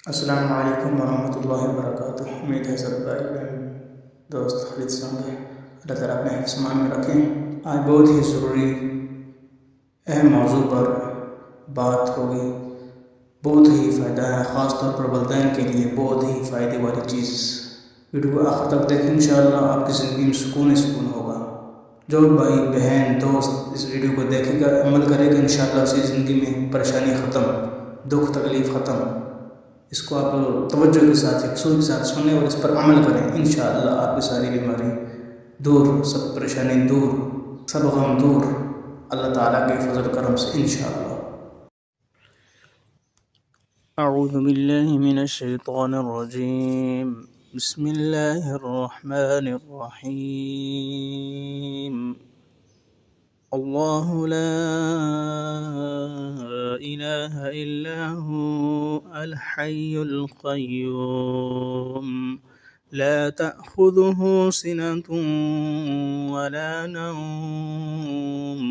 السلام علیکم ورحمۃ اللہ وبرکاتہ۔ امید ہے سب بھائی بہن دوست خرید سے ہوں گے۔ اللہ تعالیٰ اپنے حفظ مان میں رکھیں۔ آج بہت ہی ضروری اہم موضوع پر بات ہوگی، بہت ہی فائدہ ہے، خاص طور پر والدین کے لیے بہت ہی فائدے والی چیز۔ ویڈیو کو آخر تک دیکھیں، انشاءاللہ آپ کی زندگی میں سکون ہی سکون ہوگا۔ جو بھائی بہن دوست اس ویڈیو کو دیکھے گا، عمل کرے گا، انشاءاللہ اس کی زندگی میں پریشانی ختم، دکھ تکلیف ختم۔ اس کو آپ توجہ کے ساتھ یکسوئی کے ساتھ سنیں اور اس پر عمل کریں، انشاءاللہ آپ کی ساری بیماری دور، سب پریشانی دور، سب غم دور، اللہ تعالیٰ کے فضل و کرم سے انشاءاللہ۔ اعوذ باللہ من الشیطان الرجیم، بسم اللہ الرحمن الرحیم۔ اللہ لا الہ الا هو الحی القیوم لا تأخذه سنة ولا نوم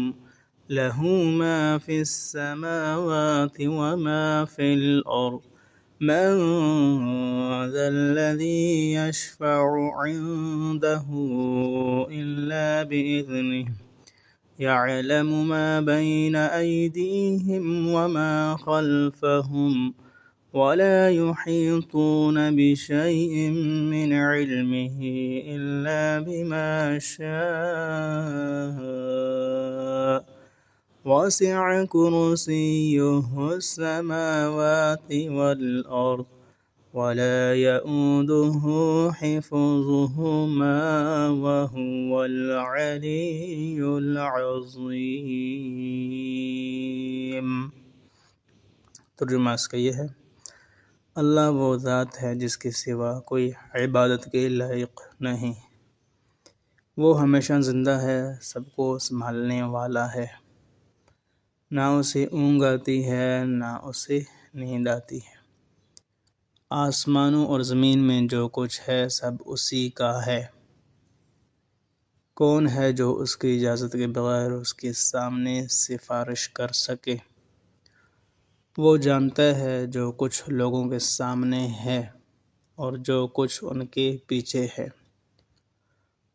له ما في السماوات وما في الأرض من ذا الذي يشفع عنده إلا بإذنه يعلم ما بين أيديهم وما خلفهم ولا يحيطون بشيء من علمه إلا بما شاء وسع كرسيه السماوات والأرض ولا يؤوده حفظهما وهو العلي العظيم۔ ترجمہ اس کا یہ ہے، اللہ وہ ذات ہے جس کے سوا کوئی عبادت کے لائق نہیں، وہ ہمیشہ زندہ ہے، سب کو سنبھالنے والا ہے، نہ اسے اونگ آتی ہے نہ اسے نیند آتی ہے، آسمانوں اور زمین میں جو کچھ ہے سب اسی کا ہے، کون ہے جو اس کی اجازت کے بغیر اس کے سامنے سفارش کر سکے؟ وہ جانتا ہے جو کچھ لوگوں کے سامنے ہے اور جو کچھ ان کے پیچھے ہے،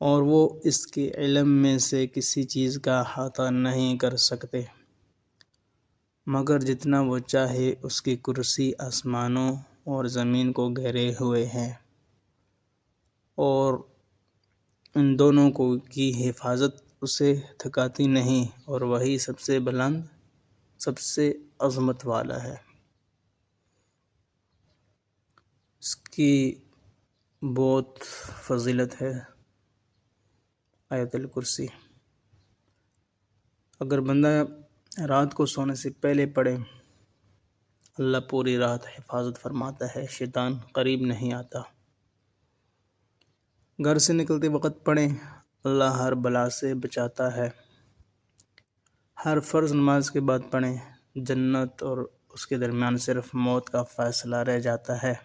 اور وہ اس کے علم میں سے کسی چیز کا احاطہ نہیں کر سکتے مگر جتنا وہ چاہے۔ اس کی کرسی آسمانوں اور زمین کو گھیرے ہوئے ہے، اور ان دونوں کی حفاظت اسے تھکاتی نہیں، اور وہی سب سے بلند، سب سے عظمت والا ہے۔ اس کی بہت فضیلت ہے آیت الکرسی۔ اگر بندہ رات کو سونے سے پہلے پڑھے، اللہ پوری رات حفاظت فرماتا ہے، شیطان قریب نہیں آتا۔ گھر سے نکلتے وقت پڑھیں، اللہ ہر بلا سے بچاتا ہے۔ ہر فرض نماز کے بعد پڑھیں، جنت اور اس کے درمیان صرف موت کا فیصلہ رہ جاتا ہے۔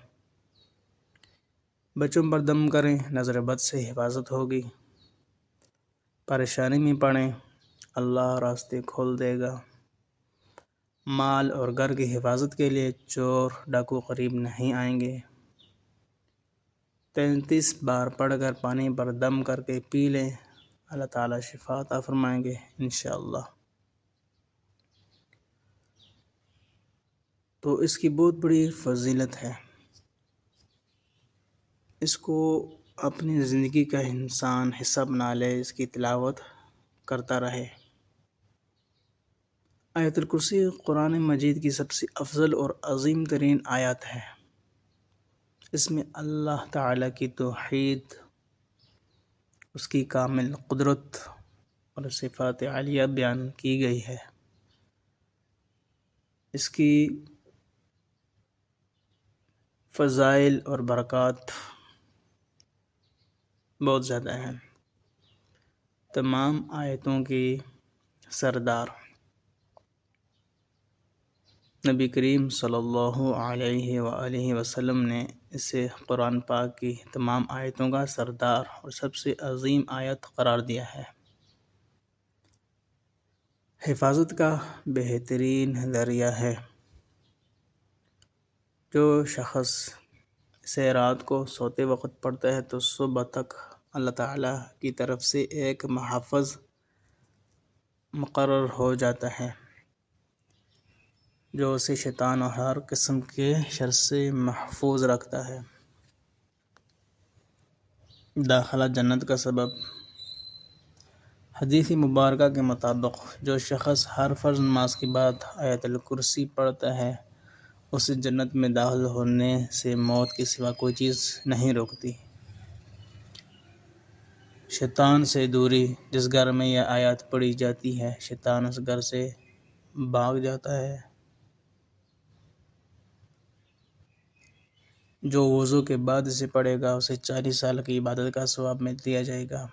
بچوں پر دم کریں، نظر بد سے حفاظت ہوگی۔ پریشانی میں پڑھیں، اللہ راستے کھول دے گا۔ مال اور گھر کی حفاظت کے لیے چور ڈاکو قریب نہیں آئیں گے۔ 33 بار پڑھ کر پانی پر دم کر کے پی لیں، اللہ تعالیٰ شفا عطا فرمائیں گے انشاءاللہ۔ تو اس کی بہت بڑی فضیلت ہے، اس کو اپنی زندگی کا انسان حصہ بنا لے، اس کی تلاوت کرتا رہے۔ آیت الکرسی قرآن مجید کی سب سے افضل اور عظیم ترین آیات ہے۔ اس میں اللہ تعالیٰ کی توحید، اس کی کامل قدرت اور صفات عالیہ بیان کی گئی ہے۔ اس کی فضائل اور برکات بہت زیادہ ہیں۔ تمام آیتوں کی سردار نبی کریم صلی اللہ علیہ وآلہ وسلم نے اسے قرآن پاک کی تمام آیتوں کا سردار اور سب سے عظیم آیت قرار دیا ہے۔ حفاظت کا بہترین ذریعہ ہے۔ جو شخص اسے رات کو سوتے وقت پڑھتا ہے تو صبح تک اللہ تعالیٰ کی طرف سے ایک محافظ مقرر ہو جاتا ہے جو اسے شیطان اور ہر قسم کے شر سے محفوظ رکھتا ہے۔ داخلہ جنت کا سبب۔ حدیث مبارکہ کے مطابق جو شخص ہر فرض نماز کے بعد آیت الکرسی پڑھتا ہے اسے جنت میں داخل ہونے سے موت کے سوا کوئی چیز نہیں روکتی۔ شیطان سے دوری۔ جس گھر میں یہ آیات پڑھی جاتی ہے شیطان اس گھر سے بھاگ جاتا ہے۔ جو وضو کے بعد اسے پڑھے گا اسے 40 سال کی عبادت کا ثواب میں دیا جائے گا۔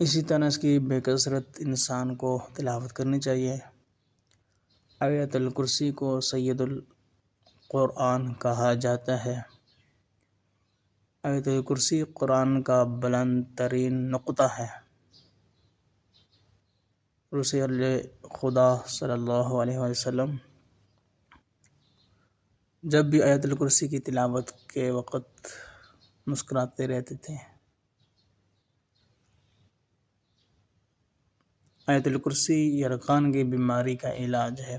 اسی طرح اس کی بے کثرت انسان کو تلاوت کرنی چاہیے۔ آیت الکرسی کو سید القرآن کہا جاتا ہے۔ آیت الکرسی قرآن کا بلند ترین نقطہ ہے۔ رسول خدا صلی اللہ علیہ وسلم جب بھی آیت الکرسی کی تلاوت کے وقت مسکراتے رہتے تھے۔ آیت الکرسی یرقان کی بیماری کا علاج ہے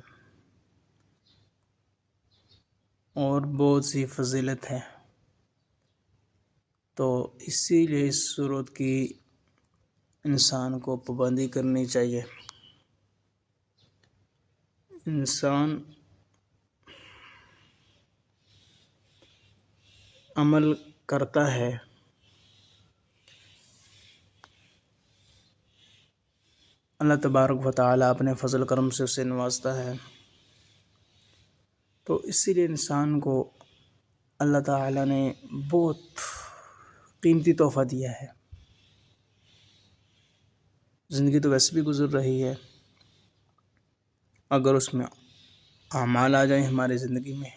اور بہت سی فضیلت ہے، تو اسی لیے اس سورت کی انسان کو پابندی کرنی چاہیے۔ انسان عمل کرتا ہے اللہ تبارک و تعالیٰ اپنے فضل کرم سے اسے نوازتا ہے، تو اسی لیے انسان کو اللہ تعالیٰ نے بہت قیمتی تحفہ دیا ہے۔ زندگی تو ویسے بھی گزر رہی ہے، اگر اس میں اعمال آ جائیں ہماری زندگی میں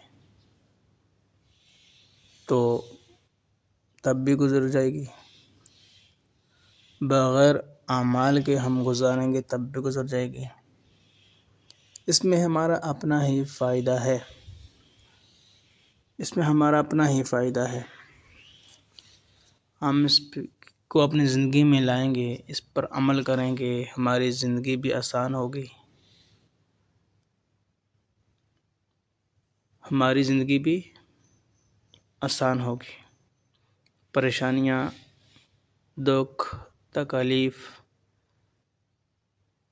تو تب بھی گزر جائے گی، بغیر اعمال کے ہم گزاریں گے تب بھی گزر جائے گی۔ اس میں ہمارا اپنا ہی فائدہ ہے، اس میں ہمارا اپنا ہی فائدہ ہے۔ ہم اس کو اپنی زندگی میں لائیں گے، اس پر عمل کریں گے، ہماری زندگی بھی آسان ہوگی، ہماری زندگی بھی آسان ہوگی۔ پریشانیاں، دکھ، تکالیف،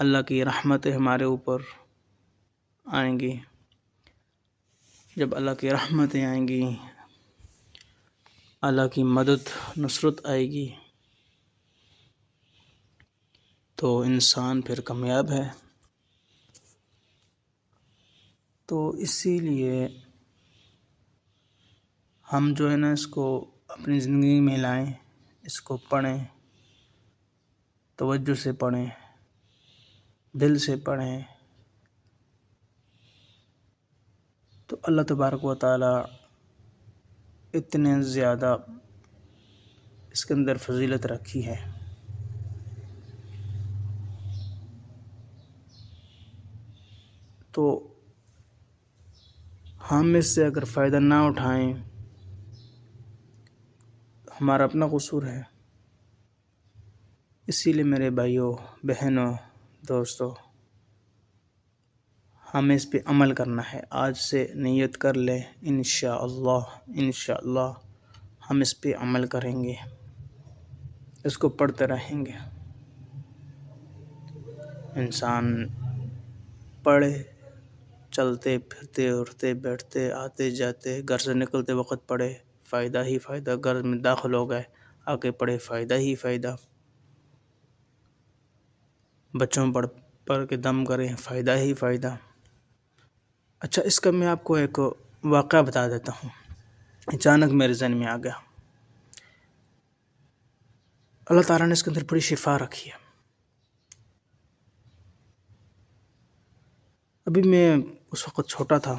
اللہ کی رحمتیں ہمارے اوپر آئیں گی۔ جب اللہ کی رحمتیں آئیں گی، اللہ کی مدد نصرت آئے گی تو انسان پھر کامیاب ہے۔ تو اسی لیے ہم جو ہے نا اس کو اپنی زندگی میں لائیں، اس کو پڑھیں، توجہ سے پڑھیں، دل سے پڑھیں، تو اللہ تبارک و تعالیٰ اتنے زیادہ اس کے اندر فضیلت رکھی ہے۔ تو ہم اس سے اگر فائدہ نہ اٹھائیں ہمارا اپنا قصور ہے۔ اسی لیے میرے بھائیوں، بہنوں، دوستوں، ہمیں اس پہ عمل کرنا ہے۔ آج سے نیت کر لیں، انشاءاللہ ہم اس پہ عمل کریں گے، اس کو پڑھتے رہیں گے۔ انسان پڑھے، چلتے پھرتے اٹھتے بیٹھتے آتے جاتے گھر سے نکلتے وقت پڑھے، فائدہ ہی فائدہ۔ گھر میں داخل ہو گئے آگے پڑھے، فائدہ ہی فائدہ۔ بچوں پڑھ کے دم کریں، فائدہ ہی فائدہ۔ اچھا، اس کا میں آپ کو ایک واقعہ بتا دیتا ہوں، اچانک میرے ذہن میں آ گیا۔ اللہ تعالیٰ نے اس کے اندر بڑی شفا رکھی ہے۔ ابھی میں اس وقت چھوٹا تھا،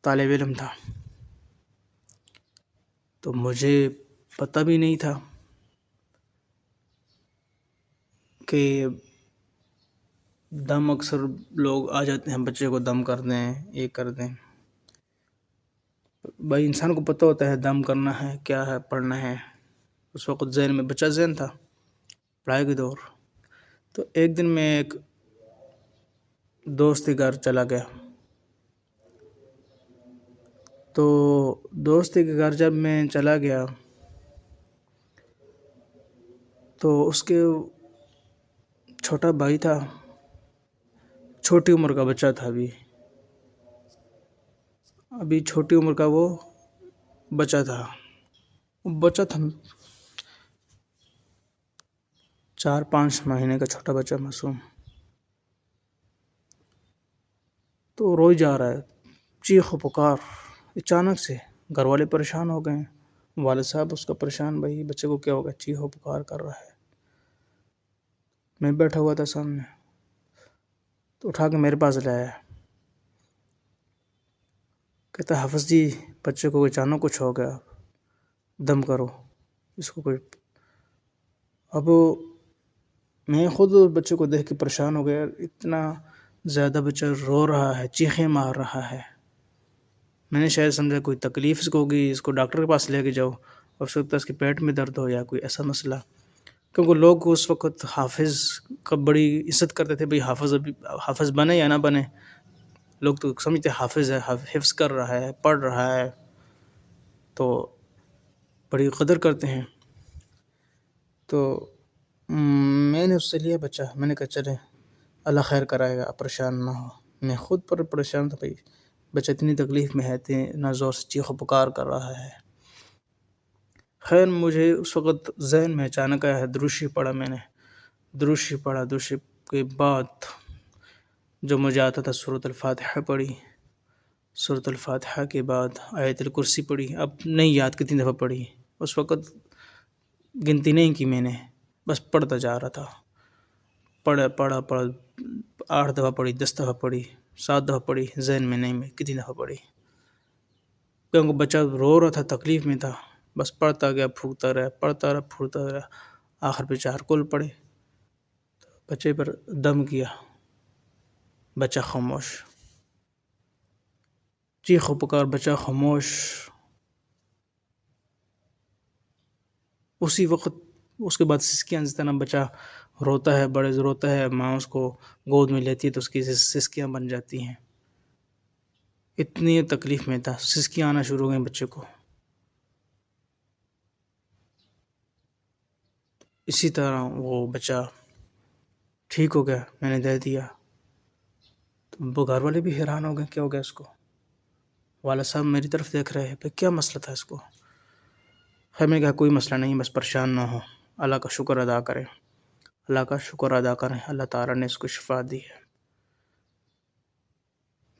طالب علم تھا، تو مجھے پتہ بھی نہیں تھا کہ دم اکثر لوگ آ جاتے ہیں بچے کو دم کر دیں، یہ کر دیں. بھائی انسان کو پتہ ہوتا ہے دم کرنا ہے کیا ہے، پڑھنا ہے. اس وقت ذہن میں بچہ ذہن تھا، پڑھائی کے دور. تو ایک دن میں ایک دوست کے گھر چلا گیا. تو دوست کے گھر جب میں چلا گیا تو اس کے چھوٹا بھائی تھا، چھوٹی عمر کا بچہ تھا. ابھی چھوٹی عمر کا وہ بچہ تھا. وہ بچہ تھا 4-5 مہینے کا چھوٹا بچہ معصوم. تو روئی جا رہا ہے، چیخ و پکار. اچانک سے گھر والے پریشان ہو گئے، والد صاحب اس کا پریشان، بھائی بچے کو کیا ہوگا، چیخ و پکار کر رہا ہے. میں بیٹھا ہوا تھا سامنے، تو اٹھا کے میرے پاس لایا. کہتا حافظ جی بچے کو اچانک کچھ ہو گیا، دم کرو اس کو کوئی. اب میں خود بچے کو دیکھ کے پریشان ہو گیا، اتنا زیادہ بچہ رو رہا ہے، چیخیں مار رہا ہے. میں نے شاید سمجھا کوئی تکلیف اس کو ہوگی، اس کو ڈاکٹر کے پاس لے کے جاؤ، اور سکتا ہے اس کے پیٹ میں درد ہو یا کوئی ایسا مسئلہ. کیونکہ لوگ اس وقت حافظ کا بڑی عزت کرتے تھے، بھئی حافظ بنے یا نہ بنے، لوگ تو سمجھتے حافظ ہے، حفظ کر رہا ہے، پڑھ رہا ہے، تو بڑی قدر کرتے ہیں. تو میں نے اس سے لیا بچہ، میں نے کہا چلے اللہ خیر کرائے گا، پریشان نہ ہو. میں خود پر پریشان تھا، بھائی بچہ اتنی تکلیف میں ہے، اتنا زور سے چیخ و پکار کر رہا ہے. خیر مجھے اس وقت ذہن میں اچانک آیا ہے، دروشی پڑھا. میں نے دروشی پڑھا. دروشی کے بعد جو مجھے آتا تھا سورۃ الفاتحہ پڑھی. سورۃ الفاتحہ کے بعد آیت الکرسی پڑھی. اب نہیں یاد کتنی دفعہ پڑھی، اس وقت گنتی نہیں کی میں نے، بس پڑھتا جا رہا تھا. پڑھا 8 دفعہ پڑھی، 10 دفعہ پڑھی، 7 دفعہ پڑھی، ذہن میں نہیں میں کتنی دفعہ پڑھی. کیونکہ بچہ رو رہا تھا، تکلیف میں تھا، بس پڑھتا گیا، پھونکتا رہا، پڑھتا رہا، پھونکتا رہا. آخر پہ 4 کل پڑھے، بچے پر دم کیا. بچہ خاموش، چیخ و پکار، بچہ خاموش. اسی وقت اس کے بعد سسکیاں، جس طرح بچہ روتا ہے، بڑے سے روتا ہے، ماں اس کو گود میں لیتی ہے تو اس کی سسکیاں بن جاتی ہیں. اتنی تکلیف میں تھا، سسکیاں آنا شروع ہو گئیں بچے کو. اسی طرح وہ بچہ ٹھیک ہو گیا، میں نے دے دیا. تو وہ گھر والے بھی حیران ہو گئے، کیا ہو گیا اس کو. والد صاحب میری طرف دیکھ رہے ہیں، بھئی کیا مسئلہ تھا اس کو. خیر میں نے کہا کوئی مسئلہ نہیں، بس پریشان نہ ہو، اللہ کا شکر ادا کریں، اللہ کا شکر ادا کریں، اللہ تعالیٰ نے اس کو شفا دی ہے.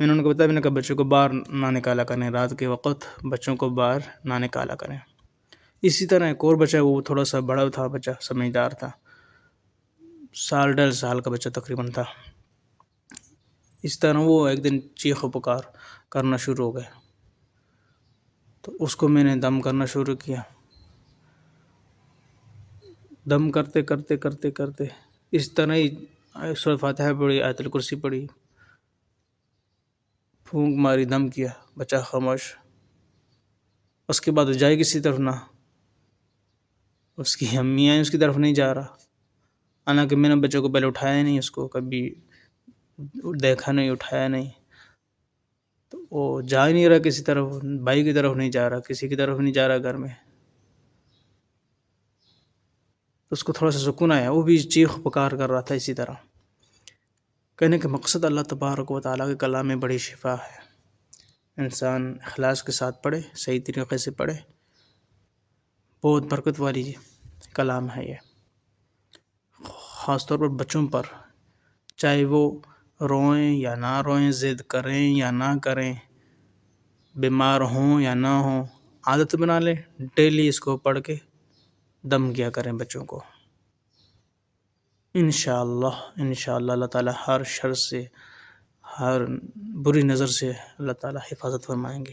میں نے ان کو بتایا، میں نے کہا بچوں کو باہر نہ نکالا کریں، رات کے وقت بچوں کو باہر نہ نکالا کریں. اسی طرح ایک اور بچہ، وہ تھوڑا سا بڑا تھا بچہ، سمجھدار تھا، 1.5 سال کا بچہ تقریباً تھا. اس طرح وہ ایک دن چیخ و پکار کرنا شروع ہو گئے. تو اس کو میں نے دم کرنا شروع کیا. دم کرتے کرتے کرتے کرتے اس طرح ہی سورۃ فاتحہ پڑھی، آیت الکرسی پڑھی، پھونک ماری، دم کیا، بچہ خاموش. اس کے بعد وہ جائے کسی طرف نہ، اس کی امی آئیں اس کی طرف نہیں جا رہا. حالانکہ میں نے بچے کو پہلے اٹھایا نہیں، اس کو کبھی دیکھا نہیں، اٹھایا نہیں. تو وہ جا ہی نہیں رہا کسی طرف، بھائی کی طرف نہیں جا رہا، کسی کی طرف نہیں جا رہا گھر میں. تو اس کو تھوڑا سا سکون آیا، وہ بھی چیخ پکار کر رہا تھا. اسی طرح کہنے کا مقصد، اللہ تبارک و تعالیٰ کے کلام میں بڑی شفا ہے. انسان اخلاص کے ساتھ پڑھے، صحیح طریقے سے پڑھے، بہت برکت والی کلام ہے یہ، خاص طور پر بچوں پر. چاہے وہ روئیں یا نہ روئیں، ضد کریں یا نہ کریں، بیمار ہوں یا نہ ہوں، عادت بنا لیں، ڈیلی اس کو پڑھ کے دم کیا کریں بچوں کو. انشاءاللہ اللہ تعالیٰ ہر شر سے، ہر بری نظر سے اللہ تعالیٰ حفاظت فرمائیں گے.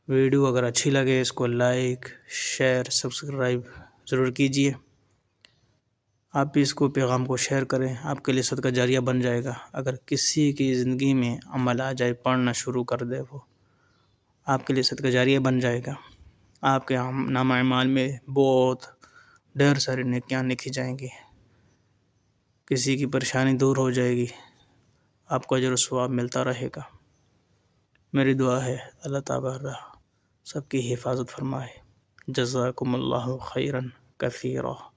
ویڈیو اگر اچھی لگے اس کو لائک، شیئر، سبسکرائب ضرور کیجیے. آپ بھی اس کو پیغام کو شیئر کریں، آپ کے لیے صدقہ جاریہ بن جائے گا۔ اگر کسی کی زندگی میں عمل آ جائے، پڑھنا شروع کر دے، وہ آپ کے لیے صدقہ جاریہ بن جائے گا۔ آپ کے نامہ اعمال میں بہت ڈھیر ساری نیکیاں لکھی جائیں گی، کسی کی پریشانی دور ہو جائے گی، آپ کو اجر و ثواب ملتا رہے گا۔ میری دعا ہے اللہ تعالی سب کی حفاظت فرمائے۔ جزاکم اللہ خیرا کثیرا۔